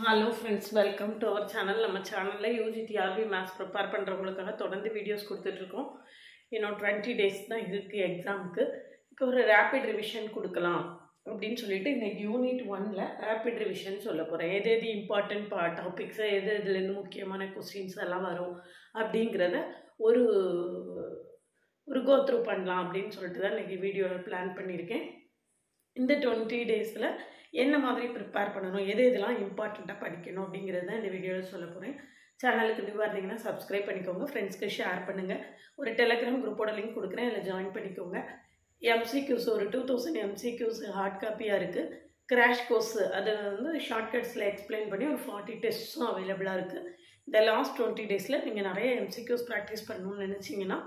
Hello friends, welcome to our channel. நம்ம சேனல்ல UGTRB maths prepare பண்றவங்களுக்காக தொடர்ந்து வீடியோஸ் கொடுத்துட்டு இருக்கோம். இன்னும் 20 டேஸ் தான் இருக்கு எக்ஸாமுக்கு. இப்போ ஒரு ரேபிட் ரிவிஷன் கொடுக்கலாம் அப்படின்னு சொல்லிட்டு இன்னைக்கு யூனிட் 1ல ரேபிட் ரிவிஷன் சொல்ல போறேன். எது இம்பார்ட்டன்ட் டாபிக்ஸ், இதுல இருந்து முக்கியமான क्वेश्चंस எல்லாம் வரும் அப்படிங்கறத ஒரு கோ த்ரூ பண்ணலாம் அப்படின்னு சொல்லிட்டு தான் இன்னைக்கு வீடியோல பிளான் பண்ணியிருக்கேன். இந்த 20 டேஸ்ல என்ன மாதிரி ப்ரிப்பேர் பண்ணணும், எதெல்லாம் இம்பார்ட்டண்ட்டாக படிக்கணும் அப்படிங்கிறது தான் இந்த வீடியோவில் சொல்ல போகிறேன். சேனலுக்கு நியூவாக இருந்தீங்கன்னா சப்ஸ்கிரைப் பண்ணிக்கோங்க, ஃப்ரெண்ட்ஸ்க்கு ஷேர் பண்ணுங்கள். ஒரு டெலகிராம் குரூப்போட லிங்க் கொடுக்குறேன், அதில் ஜாயின் பண்ணிக்கோங்க. எம்சிக்யூஸ் ஒரு 2000 எம்சிக்யூஸ் ஹார்ட் காப்பியாக இருக்குது. கிராஷ் கோர்ஸ் அது ஷார்ட்கட்ஸில் எக்ஸ்பிளைன் பண்ணி ஒரு 40 டெஸ்ட்ஸும் அவைலபிளாக இருக்குது. இந்த லாஸ்ட் 20 டேஸில் நீங்கள் நிறைய எம்சிக்யூஸ் ப்ராக்டிஸ் பண்ணணும்னு நினச்சிங்கன்னா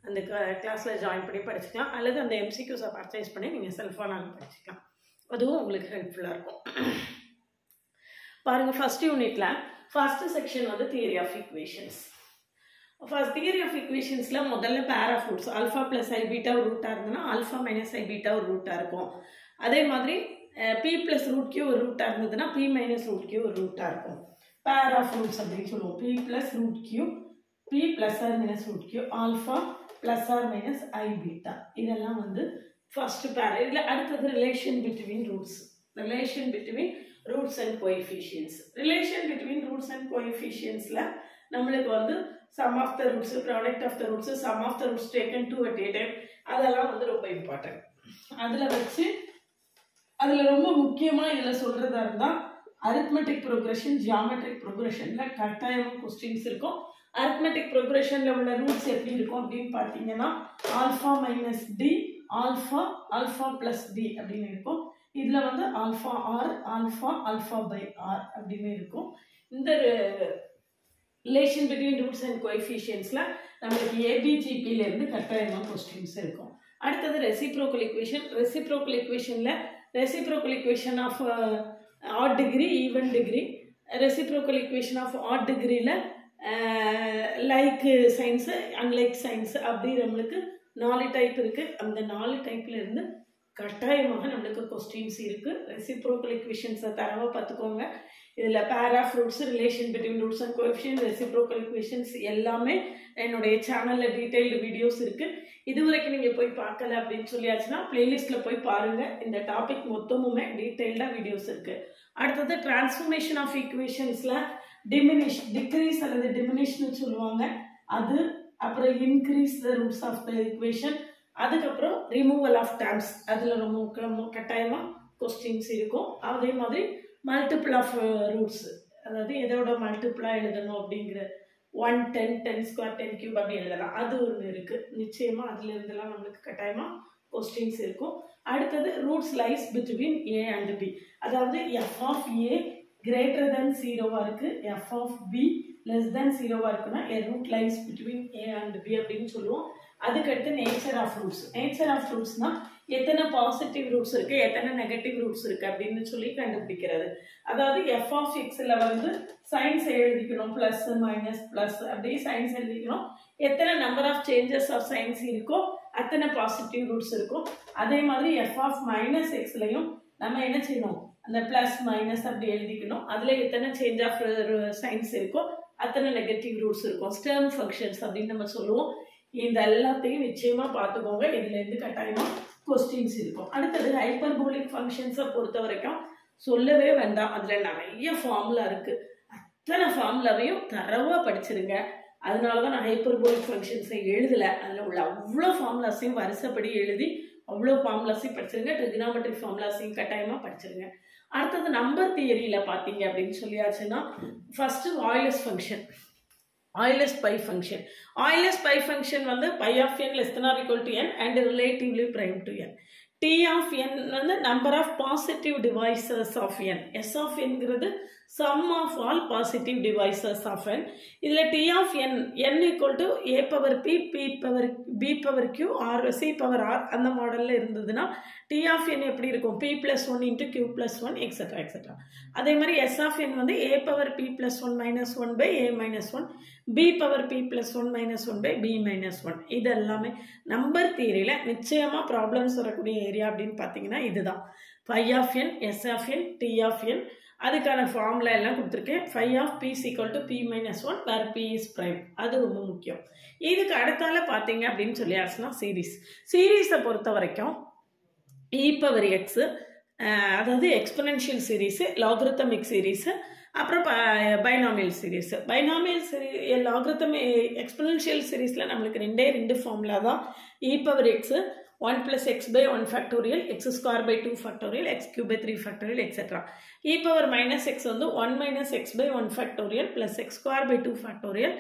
அந்த கிளாஸில் ஜாயின் பண்ணி படிச்சுக்கலாம், அல்லது அந்த எம்சிக்யூஸை பர்ச்சேஸ் பண்ணி நீங்கள் செல்ஃபானாலும் படிச்சுக்கலாம். அதுவும் உங்களுக்கு ஹெல்ப்ஃபுல்லாக இருக்கும். பாருங்கள், ஃபர்ஸ்ட் யூனிட்டில் first section theory of equations. First theory of ஈக்குவேஷன்ஸில் முதல்ல pair of roots alpha plus i beta ஒரு ரூட்டாக இருந்ததுன்னா ஆல்ஃபா மைனஸ் ஐ பீட்டா ஒரு ரூட்டாக இருக்கும். அதே மாதிரி பி ப்ளஸ் ரூட் கியூ ஒரு ரூட்டாக இருந்ததுன்னா பி மைனஸ் ரூட் கியூ ஒரு ரூட்டாக இருக்கும். பேர் ஆஃப் ரூட்ஸ் அப்படின்னு சொல்லுவோம். P plus root q, p plus r minus root q, alpha plus r minus i beta, இதெல்லாம் ஃபர்ஸ்ட் பேர். இதில் அடுத்தது relation between roots. Relation between roots and coefficients. Relation between roots and கோஎஃபிஷியன்ட்ஸில் நம்மளுக்கு sum of the roots, product of the roots, sum of the roots taken two at a time, அதெல்லாம் ரொம்ப important. அதில் ரொம்ப முக்கியமாக இதில் சொல்கிறதா இருந்தால் அரித்மெட்டிக் ப்ரோக்ரஷன், ஜியாமெட்ரிக் ப்ரோக்ரஷனில் கட்டாயமாக கொஸ்டின்ஸ் இருக்கும். அரித்மெட்டிக் ப்ரோக்ரஷனில் உள்ள ரூட்ஸ் எப்படி இருக்கும் அப்படின்னு பார்த்தீங்கன்னா alpha minus d, alpha, alpha plus d அப்படின்னு இருக்கும். இதில் alpha r, alpha, alpha by r அப்படின்னு இருக்கும். இந்த ரிலேஷன் பிட்வீன் ரூட்ஸ் அண்ட் கோஎஃபிஷியன்ட்ஸில் நம்மளுக்கு ஏபிஜிபியிலேருந்து கட்டாயமாக கொஸ்டின்ஸ் இருக்கும். அடுத்தது ரெசிப்ரோக்கல் ஈக்குவேஷன். ரெசிப்ரோக்கல் ஈக்குவேஷனில் reciprocal equation of odd degree, even degree. Reciprocal equation of odd டிகிரியில் லைக் சைன்ஸு, அன்லைக் சைன்ஸ் அப்படி நம்மளுக்கு 4 டைப் இருக்குது. அந்த 4 டைப்ல இருந்து கட்டாயமாக நம்மளுக்கு கொஸ்டின்ஸ் இருக்குது. ரெசிப்ரோக்கல் ஈக்குவேஷன்ஸை தரவாக பார்த்துக்கோங்க. இதில் pair of roots, relation between roots and coefficient, reciprocal equations எல்லாமே என்னுடைய சேனலில் டீட்டெயில்டு வீடியோஸ் இருக்குது. இதுவரைக்கும் நீங்கள் போய் பார்க்கல அப்படின்னு சொல்லியாச்சுன்னா பிளேலிஸ்ட்டில் போய் பாருங்கள். இந்த டாபிக் மொத்தமுமே டீட்டெயில்டாக வீடியோஸ் இருக்குது. அடுத்தது டிரான்ஸ்ஃபர்மேஷன் ஆஃப் ஈக்குவேஷன்ஸில் டிக்ரீஸ் அல்லது டிமினிஷ்னு சொல்லுவாங்க அது. அப்புறம் increase the roots of the equation. அதுக்கப்புறம் ரிமூவல் ஆஃப் டேர்ம்ஸ், அதில் ரொம்ப கட்டாயமாக கொஸ்டின்ஸ் இருக்கும். அதே மாதிரி மல்டிபிள் ஆஃப் ரூட்ஸ், அதாவது எதோட மல்டிபிளாக எழுதணும் அப்படிங்கிற 1, 10, 10 ஸ்கொயர், 10 கியூப் அப்படி எழுதலாம். அது ஒன்று இருக்குது. நிச்சயமாக அதில் இருந்தெல்லாம் நம்மளுக்கு கட்டாயமாக கொஸ்டின்ஸ் இருக்கும். அடுத்தது roots lies between a and b, அதாவது F of a greater than 0வா இருக்குது, f of b less than 0வா இருக்குன்னா a root lies between a and b அப்படின்னு சொல்லுவோம். அதுக்கடுத்து nature of roots. Nature of ரூட்ஸ்னா எத்தனை பாசிட்டிவ் ரூட்ஸ் இருக்கு, எத்தனை நெகட்டிவ் ரூட்ஸ் இருக்கு அப்படின்னு சொல்லி கண்டுபிடிக்கிறது. அதாவது எஃப் ஆஃப் எக்ஸில் சைன்ஸ் எழுதிக்கணும், பிளஸ் மைனஸ் பிளஸ் அப்படியே சைன்ஸ் எழுதிக்கணும். எத்தனை number of changes of signs இருக்கோ அத்தனை பாசிட்டிவ் ரூட்ஸ் இருக்கும். அதே மாதிரி எஃப் ஆஃப் மைனஸ் எக்ஸ்லையும் நம்ம என்ன செய்யணும், அந்த பிளஸ் மைனஸ் அப்படி எழுதிக்கணும். அதில் எத்தனை சேஞ்ச் ஆஃப் சைன்ஸ் இருக்கோ அத்தனை நெகட்டிவ் ரூட்ஸ் இருக்கும். ஸ்டெர்ம் ஃபங்க்ஷன்ஸ் அப்படின்னு நம்ம சொல்லுவோம். இந்த எல்லாத்தையும் நிச்சயமாக பார்த்துக்கோங்க. இதுலேருந்து கட்டாயமாக கொஸ்டின்ஸ் இருக்கும். அடுத்தது ஹைப்பர்போலிக் ஃபங்க்ஷன்ஸை பொறுத்த வரைக்கும் சொல்லவே வேண்டாம். அதில் நிறைய ஃபார்முலா இருக்குது. அத்தனை ஃபார்முலாவையும் தரவாக படிச்சிருங்க. அதனால தான் நான் ஹைப்பர்போலிக் ஃபங்க்ஷன்ஸை எழுதலை. அதில் உள்ள அவ்வளோ ஃபார்முலாஸையும் வரிசைப்படி எழுதி அவ்வளோ ஃபார்முலாஸையும் படிச்சிருங்க. ட்ரிகனாமெட்ரிக் ஃபார்முலாஸையும் கட்டாயமாக படிச்சிருங்க. அடுத்தது நம்பர் தியரியில் பார்த்தீங்க அப்படின்னு சொல்லியாச்சுன்னா first Euler's function, Euler's phi function. Euler's phi function phi of n less than or equal to n and relatively prime to n. T of n number of positive divisors of n. S of nங்கிறது sum of all positive divisors of n. இதில் T of n equal to a power p, b power q or c power r அந்த மாடலில் இருந்ததுன்னா T of n எப்படி இருக்கும், p plus 1 into q plus 1 etc etc. அதே மாதிரி S of n a power p plus 1 minus 1 by a minus 1, b power p plus 1 minus 1 by b minus 1. இது எல்லாமே number தியரியில் நிச்சயமாக ப்ராப்ளம்ஸ் வரக்கூடிய area அப்படின்னு பார்த்தீங்கன்னா இதுதான். phi of n, S of n, T of n, அதுக்கான formula எல்லாம் கொடுத்துருக்கேன். phi of p is equal to p minus 1 where p is prime. அது ரொம்ப முக்கியம். இதுக்கு அடுத்தால பார்த்தீங்க அப்படின்னு சொல்லியாச்சுன்னா சீரீஸை பொறுத்த வரைக்கும் e power x அதாவது எக்ஸ்பொனென்ஷியல் சீரீஸு, லாகரித்தமிக் சீரீஸு, அப்புறம் பைனாமியல் சீரீஸ். லாகரித்தம் எக்ஸ்பொனென்ஷியல் சீரீஸில் நம்மளுக்கு ரெண்டு ஃபார்முலா தான். e power x 1 plus x by 1 factorial, x square by 2 factorial, x cube by 3 factorial, etc. e power minus x வந்து 1 minus x by 1 factorial plus x square by 2 factorial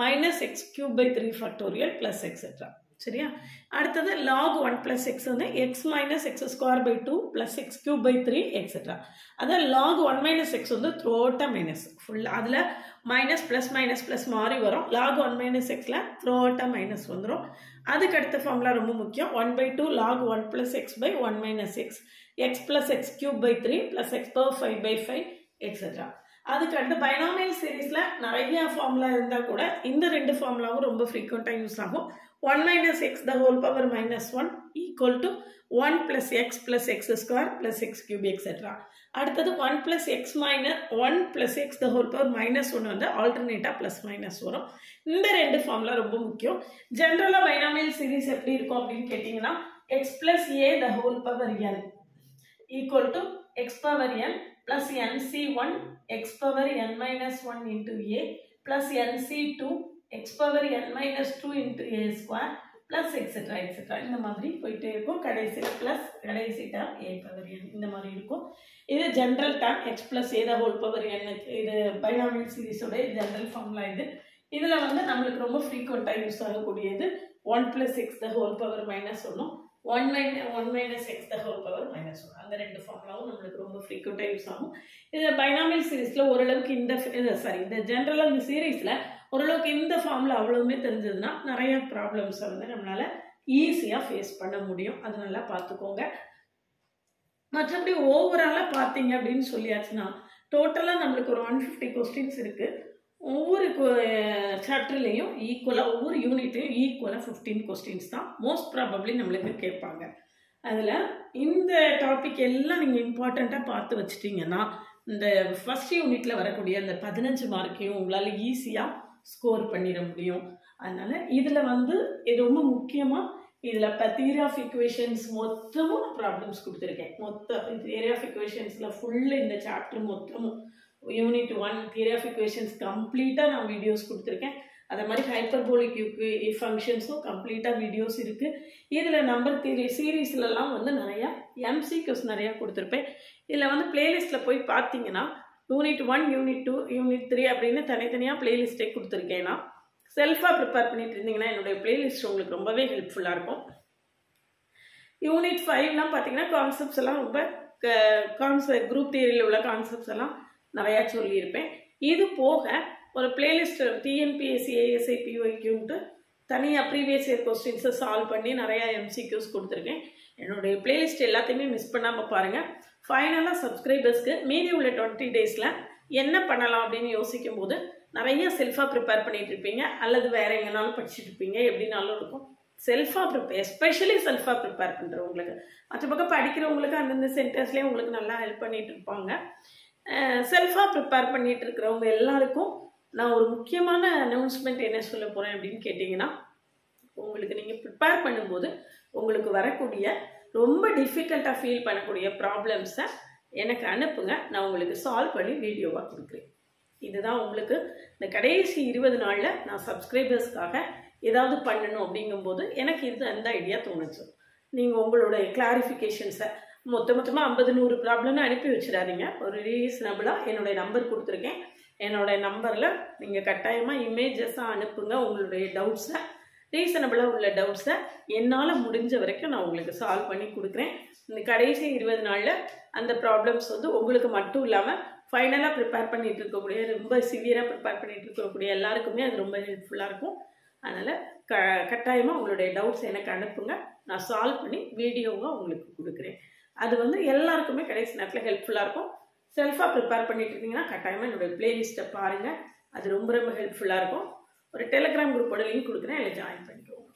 minus x cube by 3 factorial plus etc. சரியா? அடுத்தது log 1 plus x வந்து x minus x square by 2 plus x cube by 3 etc. அதான் log 1 minus x வந்து throughout minus full அதில் minus plus minus plus மாறி வரும். log 1 minus xல throughout minus வந்துரும். அதுக்கு அடுத்த ஃபார்முலா ரொம்ப முக்கியம். 1 by 2 log 1 plus x by 1 minus x, x plus x cube by 3 plus x power 5 by 5 etc. அதுக்கு அடுத்து பைனாமியல் சீரீஸில் நிறைய ஃபார்முலா இருந்தால் கூட இந்த ரெண்டு ஃபார்முலாவும் ரொம்ப ஃப்ரீக்வெண்ட்டாக யூஸ் ஆகும். 1 minus x the whole power minus 1 equal to 1 plus x square plus x cube etc. அடுத்தது 1 plus x minus 1 plus x the whole power minus 1 வந்து ஆல்டர்னேட்டாக ப்ளஸ் மைனஸ் வரும். இந்த ரெண்டு ஃபார்முலா ரொம்ப முக்கியம். ஜென்ரலாக பைனாமியல் சீரீஸ் எப்படி இருக்கும் அப்படின்னு கேட்டிங்கன்னா x plus a the whole power n equal to x power n plus nc1 x power n minus 1 into a plus nc2 x power n minus 2 into a square plus etc. etc. இந்த மாதிரி போயிட்டே இருக்கும். கடைசியில் plus கடைசி dam a power n இந்த மாதிரி இருக்கும். இது general dam x plus a the whole power n. இது பைனாமியல் சீரீஸோட ஜென்ரல் ஃபார்முலா இது. இதில் வந்து நம்மளுக்கு ரொம்ப ஃப்ரீக்வெண்ட்டாக use ஆகக்கூடியது 1 plus x the whole power minus 1 1 minus x the whole power minus 1. அந்த ரெண்டு ஃபார்முலாவும் நம்மளுக்கு ரொம்ப ஃப்ரீக்வெண்ட்டாக யூஸ் ஆகும். இது பைனாமியல் சீரீஸில் ஓரளவுக்கு இந்த ஜென்ரலாக இந்த சீரீஸில் ஓரளவுக்கு இந்த ஃபார்முலா அவ்வளவுமே தெரிஞ்சதுன்னா நிறைய ப்ராப்ளம்ஸை வந்து நம்மளால் ஈஸியாக ஃபேஸ் பண்ண முடியும். அது நல்லா பார்த்துக்கோங்க. மற்றபடி ஓவராலாக பார்த்தீங்க அப்படின்னு சொல்லியாச்சுன்னா டோட்டலாக நம்மளுக்கு ஒரு 150 கொஸ்டின்ஸ் இருக்குது. ஒவ்வொரு சாப்டர்லேயும் ஈக்குவலாக ஒவ்வொரு யூனிட்லையும் ஈக்குவலாக 15 கொஸ்டின்ஸ் தான் மோஸ்ட் ப்ராபப்ளி நம்மளுக்கு கேட்பாங்க. அதில் இந்த டாபிக் எல்லாம் நீங்கள் இம்பார்ட்டண்ட்டாக பார்த்து வச்சிட்டிங்கன்னா இந்த ஃபஸ்ட் யூனிட்டில் வரக்கூடிய அந்த 15 மார்க்கையும் உங்களால் ஈஸியாக ஸ்கோர் பண்ணிட முடியும். அதனால் இதில் வந்து இது ரொம்ப முக்கியமாக இதில் இப்போ தியரி ஆஃப் இக்குவேஷன்ஸ் மொத்தமும் ப்ராப்ளம்ஸ் கொடுத்துருக்கேன். தியரி ஆஃப் இக்குவேஷன்ஸில் ஃபுல்லு இந்த சாப்டர் மொத்தமும் யூனிட் 1 தியரி ஆஃப் இக்குவேஷன்ஸ் கம்ப்ளீட்டாக நான் வீடியோஸ் கொடுத்துருக்கேன். அதே மாதிரி ஹைப்பர்போலிக் ஃபங்க்ஷன்ஸும் கம்ப்ளீட்டாக வீடியோஸ் இருக்குது. இதில் நம்பர் தியரி சீரீஸ்லலாம் வந்து நிறையா எம்சிக்யூஸ் நிறையா கொடுத்துருப்பேன். இதில் வந்து பிளேலிஸ்ட்டில் போய் பார்த்தீங்கன்னா யூனிட் 1 யூனிட் 2 யூனிட் 3 அப்படின்னு தனித்தனியாக பிளேலிஸ்ட்டே கொடுத்துருக்கேன். நான் செல்ஃபாக ப்ரிப்பேர் பண்ணிட்டு இருந்தீங்கன்னா என்னுடைய பிளேலிஸ்ட் உங்களுக்கு ரொம்பவே ஹெல்ப்ஃபுல்லாக இருக்கும். யூனிட் 5லாம் பார்த்தீங்கன்னா கான்செப்ட்ஸ் எல்லாம் ரொம்ப குரூப் தியரியில் உள்ள கான்செப்ட்ஸ் எல்லாம் நிறையா சொல்லியிருப்பேன். இது போக ஒரு பிளேலிஸ்ட் டிஎன்பிஎஸ்சி ஏஎஸ்ஐ பிஒய்க்குன்ட்டு தனியாக ப்ரீவியஸ் இயர் கொஸ்டின்ஸை சால்வ் பண்ணி நிறையா எம்சிக்யூஸ் கொடுத்துருக்கேன். என்னுடைய பிளேலிஸ்ட் எல்லாத்தையுமே மிஸ் பண்ணாமல் பாருங்கள். ஃபைனலாக சப்ஸ்கிரைபர்ஸ்க்கு மீதி உள்ள 20 டேஸில் என்ன பண்ணலாம் அப்படின்னு யோசிக்கும் போது நிறைய செல்ஃபாக ப்ரிப்பேர் பண்ணிட்டு இருப்பீங்க, அல்லது வேற எங்கேனாலும் படிச்சுட்டு இருப்பீங்க, எப்படினாலும் இருக்கும். செல்ஃபாக எஸ்பெஷலி செல்ஃபாக ப்ரிப்பேர் பண்ணுறவங்களுக்கு, மற்ற பக்கம் படிக்கிறவங்களுக்கு அந்தந்த சென்டர்ஸ்லேயே உங்களுக்கு நல்லா ஹெல்ப் பண்ணிட்டு இருப்பாங்க. செல்ஃபாக ப்ரிப்பேர் பண்ணிட்டு இருக்கிறவங்க எல்லாருக்கும் நான் ஒரு முக்கியமான அனௌன்ஸ்மெண்ட் என்ன சொல்ல போகிறேன் அப்படின்னு கேட்டிங்கன்னா, உங்களுக்கு நீங்கள் ப்ரிப்பேர் பண்ணும்போது உங்களுக்கு வரக்கூடிய ரொம்ப டிஃபிகல்ட்டாக ஃபீல் பண்ணக்கூடிய ப்ராப்ளம்ஸை எனக்கு அனுப்புங்க. நான் உங்களுக்கு சால்வ் பண்ணி வீடியோவாக கொடுக்குறேன். இதுதான் உங்களுக்கு இந்த கடைசி 20 நாளில் நான் சப்ஸ்கிரைபர்ஸ்க்காக ஏதாவது பண்ணணும் அப்படிங்கும்போது எனக்கு இது அந்த ஐடியா தோணுச்சு. நீங்கள் உங்களுடைய கிளாரிஃபிகேஷன்ஸை மொத்தமாக 50-100 ப்ராப்ளம்னு அனுப்பி வச்சிடாதீங்க. ஒரு ரீசனபிளாக என்னுடைய நம்பர் கொடுத்துருக்கேன். என்னோடய நம்பரில் நீங்கள் கட்டாயமாக இமேஜஸாக அனுப்புங்க. உங்களுடைய டவுட்ஸை, ரீசனபிளாக உள்ள டவுட்ஸை என்னால் முடிஞ்ச வரைக்கும் நான் உங்களுக்கு சால்வ் பண்ணி கொடுக்குறேன். இந்த கடைசி 20 நாளில் அந்த ப்ராப்ளம்ஸ் வந்து உங்களுக்கு மட்டும் இல்லாமல் ஃபைனலாக ப்ரிப்பேர் பண்ணிகிட்டு இருக்கக்கூடிய, ரொம்ப சிவியராக ப்ரிப்பேர் பண்ணிகிட்டு இருக்கக்கூடிய எல்லாருக்குமே அது ரொம்ப ஹெல்ப்ஃபுல்லாக இருக்கும். அதனால் கட்டாயமாக உங்களுடைய டவுட்ஸ் எனக்கு அனுப்புங்க. நான் சால்வ் பண்ணி வீடியோவாக உங்களுக்கு கொடுக்குறேன். அது வந்து எல்லாருக்குமே கடைசி நேரத்தில் ஹெல்ப்ஃபுல்லாக இருக்கும். செல்ஃபாக ப்ரிப்பேர் பண்ணிட்டு இருந்தீங்கன்னா கட்டாயமாக என்னுடைய பிளேலிஸ்ட்டை பாருங்கள். அது ரொம்ப ரொம்ப ஹெல்ப்ஃபுல்லாக இருக்கும். ஒரு டெலிகிராம் குரூப்போட லிங்க் கொடுக்குறேன், அதில் ஜாயின் பண்ணிக்கோங்க.